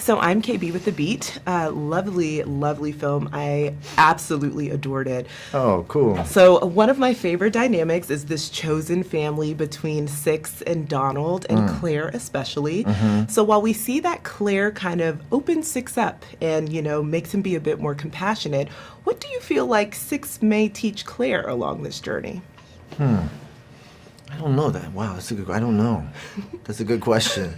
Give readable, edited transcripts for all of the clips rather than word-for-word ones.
So I'm KB with The Beat. Lovely, lovely film. I absolutely adored it. Oh, cool. So one of my favorite dynamics is this chosen family between Six and Donald, and Claire especially. So while we see that Claire kind of opens Six up and, makes him be a bit more compassionate, what do you feel like Six may teach Claire along this journey? I don't know that. Wow, I don't know. That's a good question.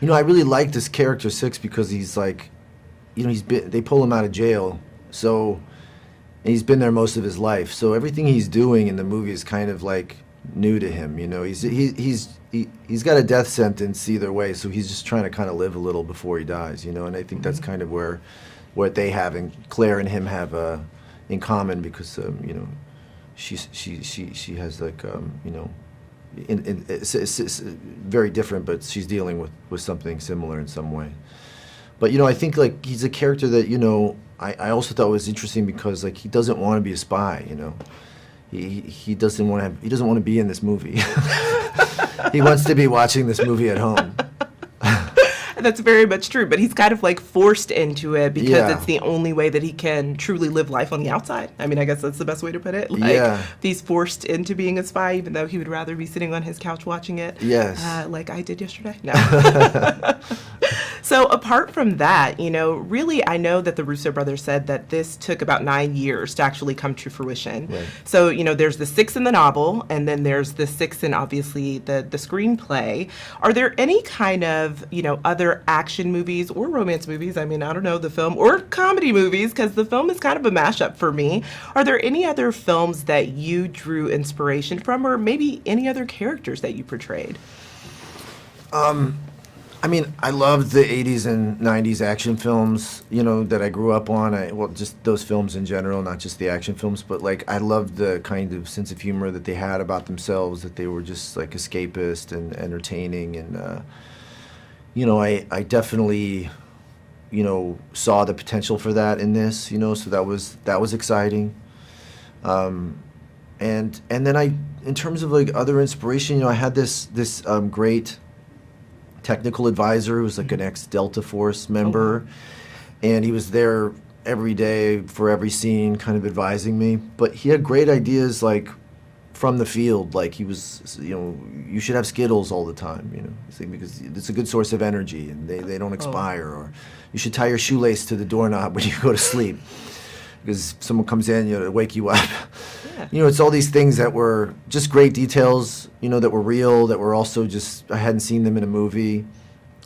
I really like this character Six because he's like, they pull him out of jail, and he's been there most of his life. So everything he's doing in the movie is kind of like new to him. He's got a death sentence either way, so he's just trying to kind of live a little before he dies. And I think that's kind of what they have, and Claire and him have in common because she has like it's very different, but she's dealing with something similar in some way. But I think like he's a character that I also thought was interesting because like he doesn't want to be a spy. He doesn't want to be in this movie. He wants to be watching this movie at home. That's very much true, but he's kind of like forced into it because Yeah. it's the only way that he can truly live life on the outside. I mean, I guess that's the best way to put it. Yeah. He's forced into being a spy, even though he would rather be sitting on his couch watching it. Yes. Like I did yesterday. No. So apart from that, really I know that the Russo brothers said that this took about 9 years to actually come to fruition. Right. So, there's the Six in the novel, and then there's the Six in obviously the screenplay. Are there any kind of, other action movies or romance movies, I don't know, the film, or comedy movies, because the film is kind of a mashup for me. Are there any other films that you drew inspiration from, or maybe any other characters that you portrayed? I loved the 80s and 90s action films, that I grew up on. Just those films in general, not just the action films, but like I loved the kind of sense of humor that they had about themselves, that they were just like escapist and entertaining. And, I definitely, saw the potential for that in this, so that was exciting. And then in terms of like other inspiration, I had this great technical advisor who was like an ex-Delta Force member, and he was there every day for every scene kind of advising me, but he had great ideas like from the field, like he was, you should have Skittles all the time, because it's a good source of energy and they don't expire, or you should tie your shoelace to the doorknob when you go to sleep because someone comes in, to wake you up. Yeah. It's all these things that were just great details, that were real, that were also just, I hadn't seen them in a movie.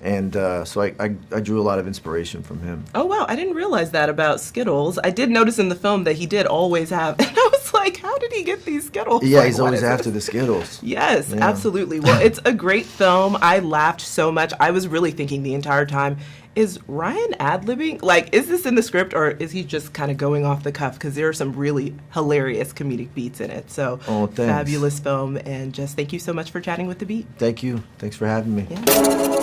And so I drew a lot of inspiration from him. Oh, wow. I didn't realize that about Skittles. I did notice in the film that he did always have, and I was like, how did he get these Skittles? Yeah, like, he's always after the Skittles. Yes, Yeah. absolutely. Well, it's a great film. I laughed so much. I was really thinking the entire time, is Ryan ad-libbing? Like, is this in the script, or is he just kind of going off the cuff? Because there are some really hilarious comedic beats in it. So, thanks. Fabulous film, and just thank you so much for chatting with The Beat. Thank you. Thanks for having me. Yeah.